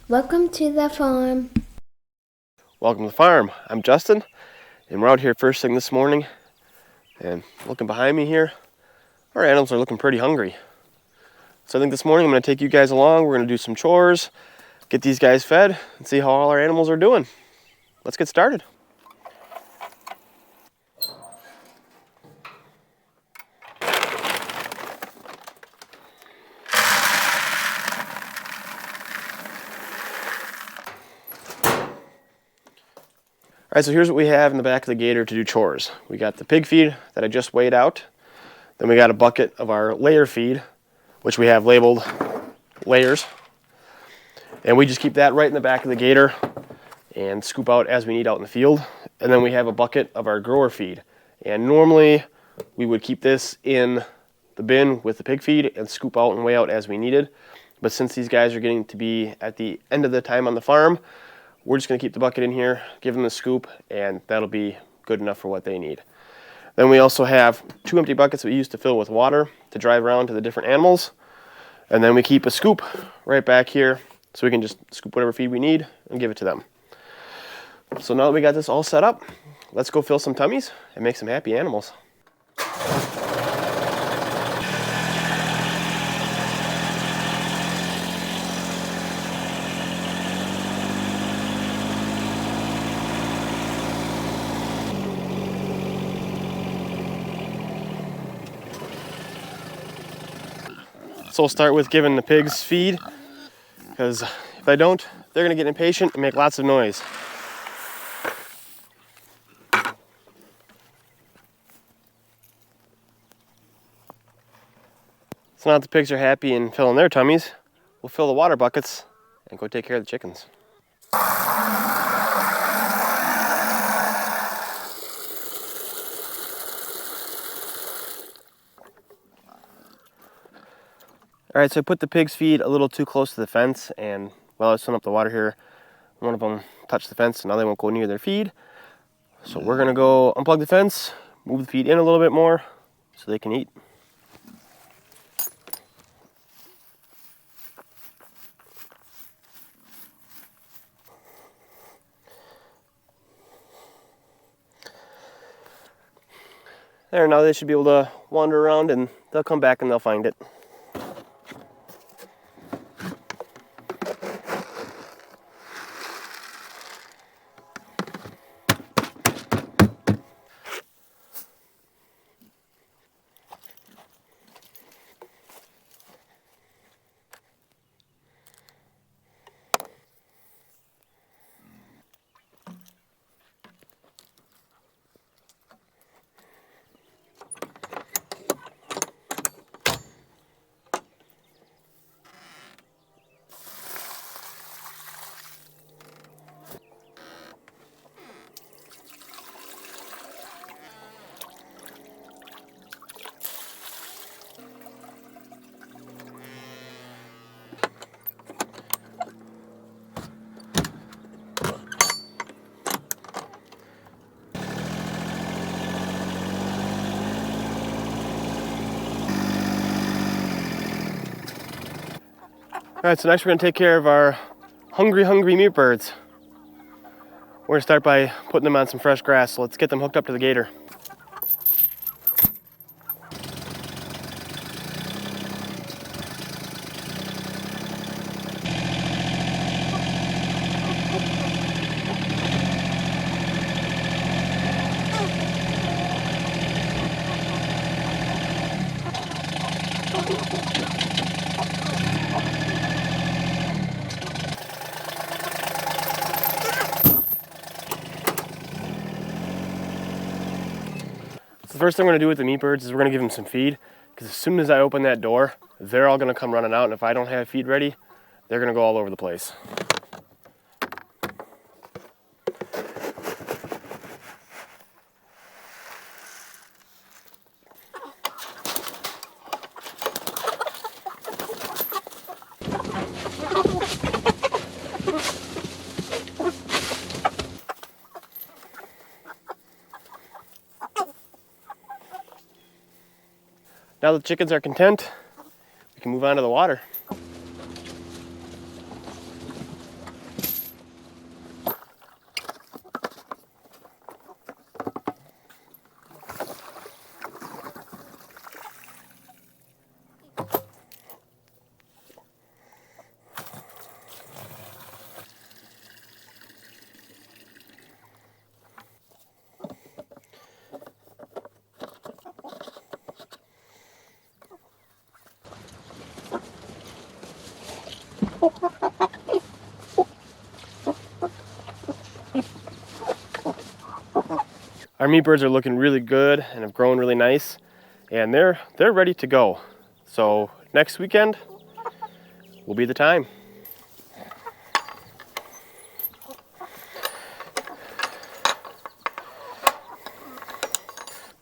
Welcome to the farm. Welcome to the farm. I'm Justin, and we're out here first thing this morning. And looking behind me here, our animals are looking pretty hungry. So I think this morning I'm going to take you guys along. We're going to do some chores, get these guys fed, and see how all our animals are doing. Let's get started. All right, so here's what we have in the back of the Gator to do chores. We got the pig feed that I just weighed out. Then we got a bucket of our layer feed, which we have labeled layers. And we just keep that right in the back of the Gator and scoop out as we need out in the field. And then we have a bucket of our grower feed. And normally we would keep this in the bin with the pig feed and scoop out and weigh out as we needed. But since these guys are getting to be at the end of the time on the farm, we're just going to keep the bucket in here, give them a scoop, and that'll be good enough for what they need. Then we also have 2 empty buckets that we use to fill with water to drive around to the different animals. And then we keep a scoop right back here so we can just scoop whatever feed we need and give it to them. So now that we got this all set up, let's go fill some tummies and make some happy animals. So we'll start with giving the pigs feed, because if I don't, they're going to get impatient and make lots of noise. So now that the pigs are happy and filling their tummies, we'll fill the water buckets and go take care of the chickens. All right, so I put the pig's feed a little too close to the fence, and while I was filling up the water here, one of them touched the fence, and now they won't go near their feed. So we're gonna go unplug the fence, move the feed in a little bit more so they can eat. There, now they should be able to wander around, and they'll come back and they'll find it. All right, so next we're gonna take care of our hungry meat birds. We're gonna start by putting them on some fresh grass, so let's get them hooked up to the Gator. So the first thing we're gonna do with the meat birds is we're gonna give them some feed, because as soon as I open that door, they're all gonna come running out, and if I don't have feed ready, they're gonna go all over the place. Now that the chickens are content, we can move on to the water. Our meat birds are looking really good and have grown really nice, and they're ready to go. So next weekend will be the time.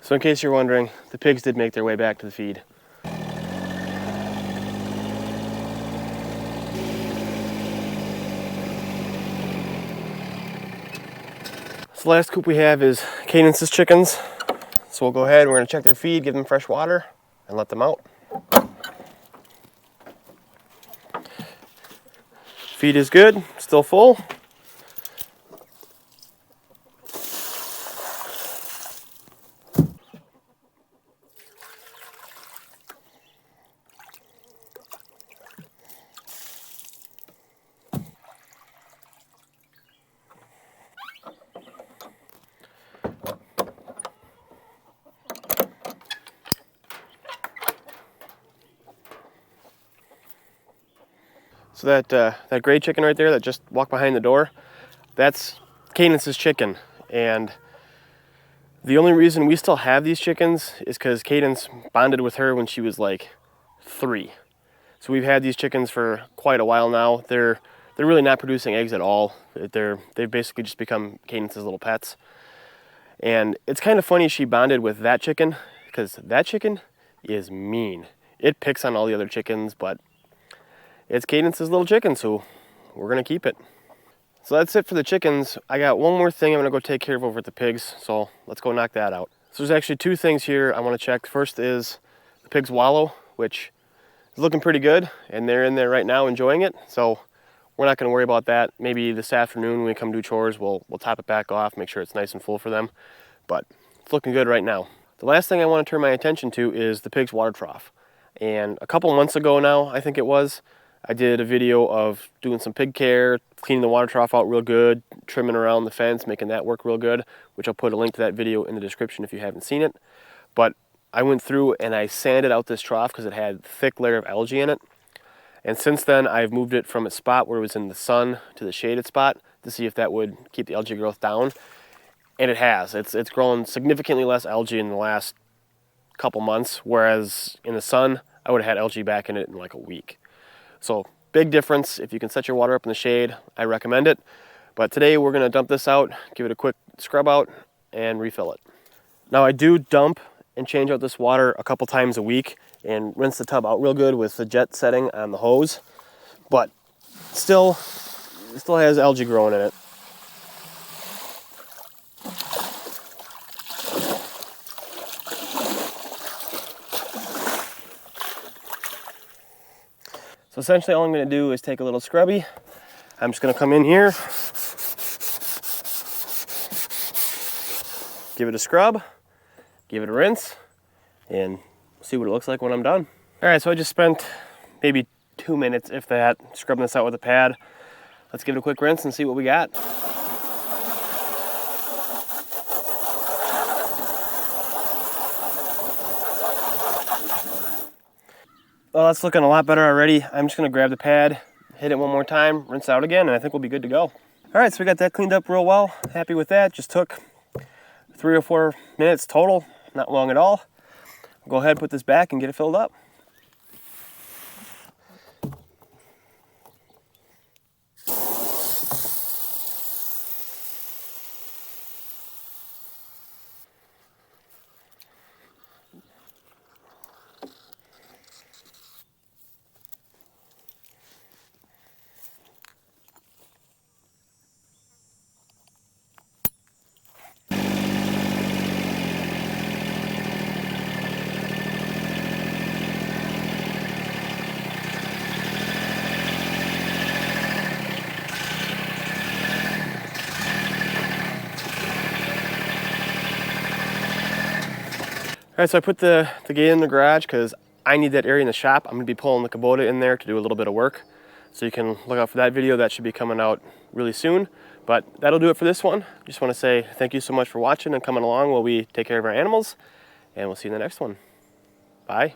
So in case you're wondering, the pigs did make their way back to the feed. So the last coop we have is Cadence's chickens. So we'll go ahead, we're gonna check their feed, give them fresh water, and let them out. Feed is good, still full. So that gray chicken right there that just walked behind the door, that's Cadence's chicken. And the only reason we still have these chickens is because Cadence bonded with her when she was like 3. So we've had these chickens for quite a while now. They're really not producing eggs at all. They've basically just become Cadence's little pets. And it's kind of funny she bonded with that chicken because that chicken is mean. It picks on all the other chickens, but it's Cadence's little chicken, so we're gonna keep it. So that's it for the chickens. I got one more thing I'm gonna go take care of over at the pigs, so let's go knock that out. So there's actually 2 things here I wanna check. First is the pigs' wallow, which is looking pretty good, and they're in there right now enjoying it, so we're not gonna worry about that. Maybe this afternoon when we come do chores, we'll top it back off, make sure it's nice and full for them, but it's looking good right now. The last thing I wanna turn my attention to is the pigs' water trough. And a couple months ago now, I think it was, I did a video of doing some pig care, cleaning the water trough out real good, trimming around the fence, making that work real good, which I'll put a link to that video in the description if you haven't seen it. But I went through and I sanded out this trough because it had a thick layer of algae in it. And since then, I've moved it from its spot where it was in the sun to the shaded spot to see if that would keep the algae growth down. And it has. It's grown significantly less algae in the last couple months, whereas in the sun, I would have had algae back in it in like a week. So big difference. If you can set your water up in the shade, I recommend it. But today we're gonna dump this out, give it a quick scrub out, and refill it. Now I do dump and change out this water a couple times a week and rinse the tub out real good with the jet setting on the hose, but it still has algae growing in it. So essentially all I'm going to do is take a little scrubby. I'm just going to come in here, give it a scrub, give it a rinse, and see what it looks like when I'm done. All right, so I just spent maybe 2 minutes, if that, scrubbing this out with a pad. Let's give it a quick rinse and see what we got. Well, that's looking a lot better already. I'm just gonna grab the pad, hit it one more time, rinse out again, and I think we'll be good to go. All right, so we got that cleaned up real well. Happy with that. Just took 3 or 4 minutes total, not long at all. Go ahead, put this back and get it filled up. All right, so I put the gate in the garage because I need that area in the shop. I'm gonna be pulling the Kubota in there to do a little bit of work. So you can look out for that video. That should be coming out really soon. But that'll do it for this one. Just wanna say thank you so much for watching and coming along while we take care of our animals. And we'll see you in the next one. Bye.